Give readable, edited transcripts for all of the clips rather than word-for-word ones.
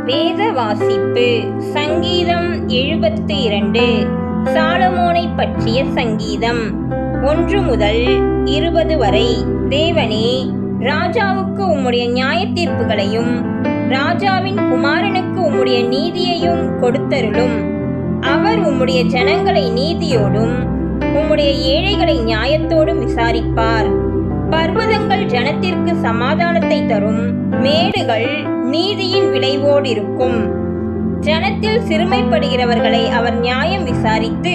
வேத வாசிப்பு. சங்கீதம் 72. சாலமோனை பற்றிய சங்கீதம். 1 முதல் 20 வரை. தேவனே, ராஜாவுக்கு உம்முடைய நியாய தீர்ப்புகளையும் ராஜாவின் குமாரனுக்கு உம்முடைய நீதியையும் கொடுத்தருளும். அவர் உம்முடைய ஜனங்களை நீதியோடும் உம்முடைய ஏழைகளை நியாயத்தோடும் விசாரிப்பார். பர்வதங்கள் ஜனத்திற்கு சமாதானத்தை தரும், மேடுகள் நீதியின் விளைவோடிருக்கும். ஜனத்தில் சிறுமைப்படுகிறவர்களை அவர் நியாயம் விசாரித்து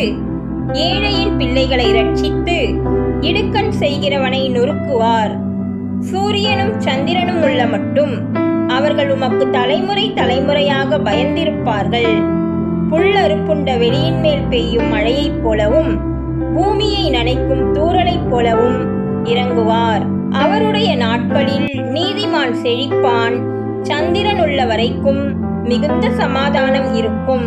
ஏழையின் பிள்ளைகளை ரட்சித்து இடுக்கண் செய்கிறவனை நொறுக்குவார். சூரியனும் சந்திரனும் உள்ள மட்டும் அவர்கள் உமக்கு தலைமுறை தலைமுறையாக பயந்திருப்பார்கள். புல்லறுப்புண்ட வெளியின் மேல் பெய்யும் மழையைப் போலவும் பூமியை நனைக்கும் தூறலைப் போலவும் இறங்குவார். அவருடைய நாட்களில் நீதிமான் செழிப்பான். சந்திரன் உள்ள வரைக்கும் மிகுந்த சமாதானம் இருக்கும்.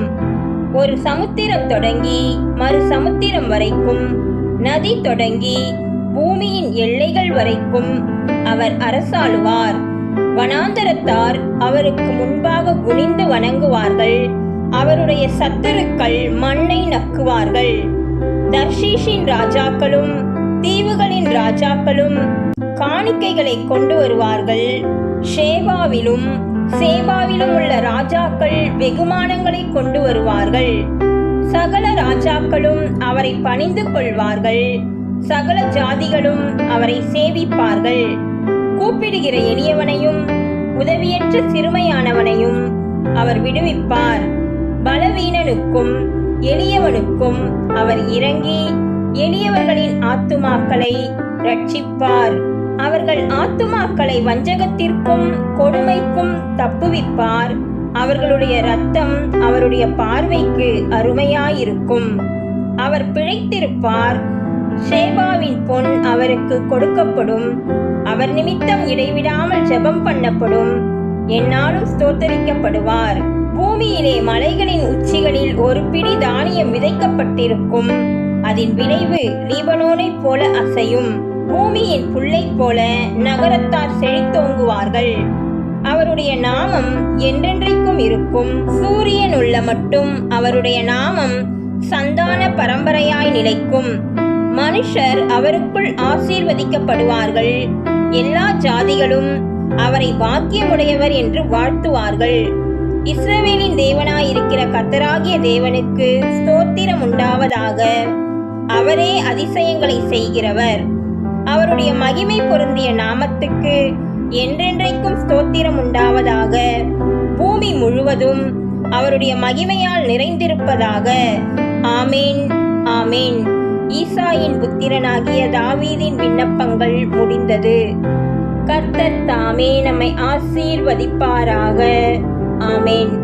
ஒரு சமுத்திரம் தொடங்கி மறு சமுத்திரம் வரைக்கும், நதி தொடங்கி பூமியின் எல்லைகள் வரைக்கும் அவர் அரசாளுவார். வனாந்தரத்தார் அவருக்கு முன்பாக குனிந்து வணங்குவார்கள். அவருடைய சத்துருக்கள் மண்ணை நக்குவார்கள். தர்ஷீஷின் ராஜாக்களும் தீவுகளின் ராஜாக்களும் காணிக்கைகளை கொண்டு வருவார்கள். சேபாவிலும் உள்ள ராஜாக்கள் வெகுமானங்களை கொண்டு வருவார்கள். சகல ராஜாக்களும் அவரை பணிந்து கொள்வார்கள். சகல ஜாதிகளும் அவரை சேவிப்பார்கள். கூப்பிடுகிற எளியவனையும் உதவியற்ற சிறுமையானவனையும் அவர் விடுவிப்பார். பலவீனனுக்கும் எளியவனுக்கும் அவர் இறங்கி எளியவர்களின் ஆத்துமாக்களை ரட்சிப்பார். அவர்கள் ஆத்துமாக்களை வஞ்சகத்திற்கும் கொடுமைக்கும் தப்புவிப்பார். அவர்களுடைய இரத்தம் அவருடைய பார்வைக்கு அருமையாயிருக்கும். அவர் பிழைத்திருப்பார். சேபாவின் பொன் அவருக்கு கொடுக்கப்படும். அவர் நிமித்தம் இடைவிடாமல் ஜெபம் பண்ணப்படும். எந்நாளும் ஸ்தோத்தரிக்கப்படுவார். பூமியிலே மலைகளின் உச்சிகளில் ஒரு பிடி தானியம் விதைக்கப்பட்டிருக்கும். அதன் விளைவு லீபனோனைப் போல அசையும். பூமியின் புல்லைப் போல நகரத்தார் செழித்தோங்குவார்கள். அவருடைய நாமம் என்றென்றைக்கும் இருக்கும். சூரியன் உள்ள மட்டும் அவருடைய நாமம் சந்தான பரம்பரையாய் நிலைக்கும். மனுஷர் அவருக்குள் ஆசீர்வதிக்கப்படுவார்கள். எல்லா ஜாதிகளும் அவரை பாக்கியமுடையவர் என்று வாழ்த்துவார்கள். இஸ்ரவேலின் தேவனாயிருக்கிற கர்த்தராகிய தேவனுக்கு ஸ்தோத்திரம் உண்டாவதாக. அவரே அதிசயங்களை செய்கிறவர். அவருடைய மகிமை பொருந்திய நாமத்துக்கு என்றென்றைக்கும் ஸ்தோத்திரம் உண்டாவதாக. பூமி முழுவதும் அவருடைய மகிமையால் நிறைந்திருப்பதாக. ஆமேன், ஆமேன். ஈசாயின் புத்திரனாகிய தாவீதின் விண்ணப்பங்கள் முடிந்தது. கர்த்தர் தாமே நம்மை ஆசீர்வதிப்பாராக. ஆமேன்.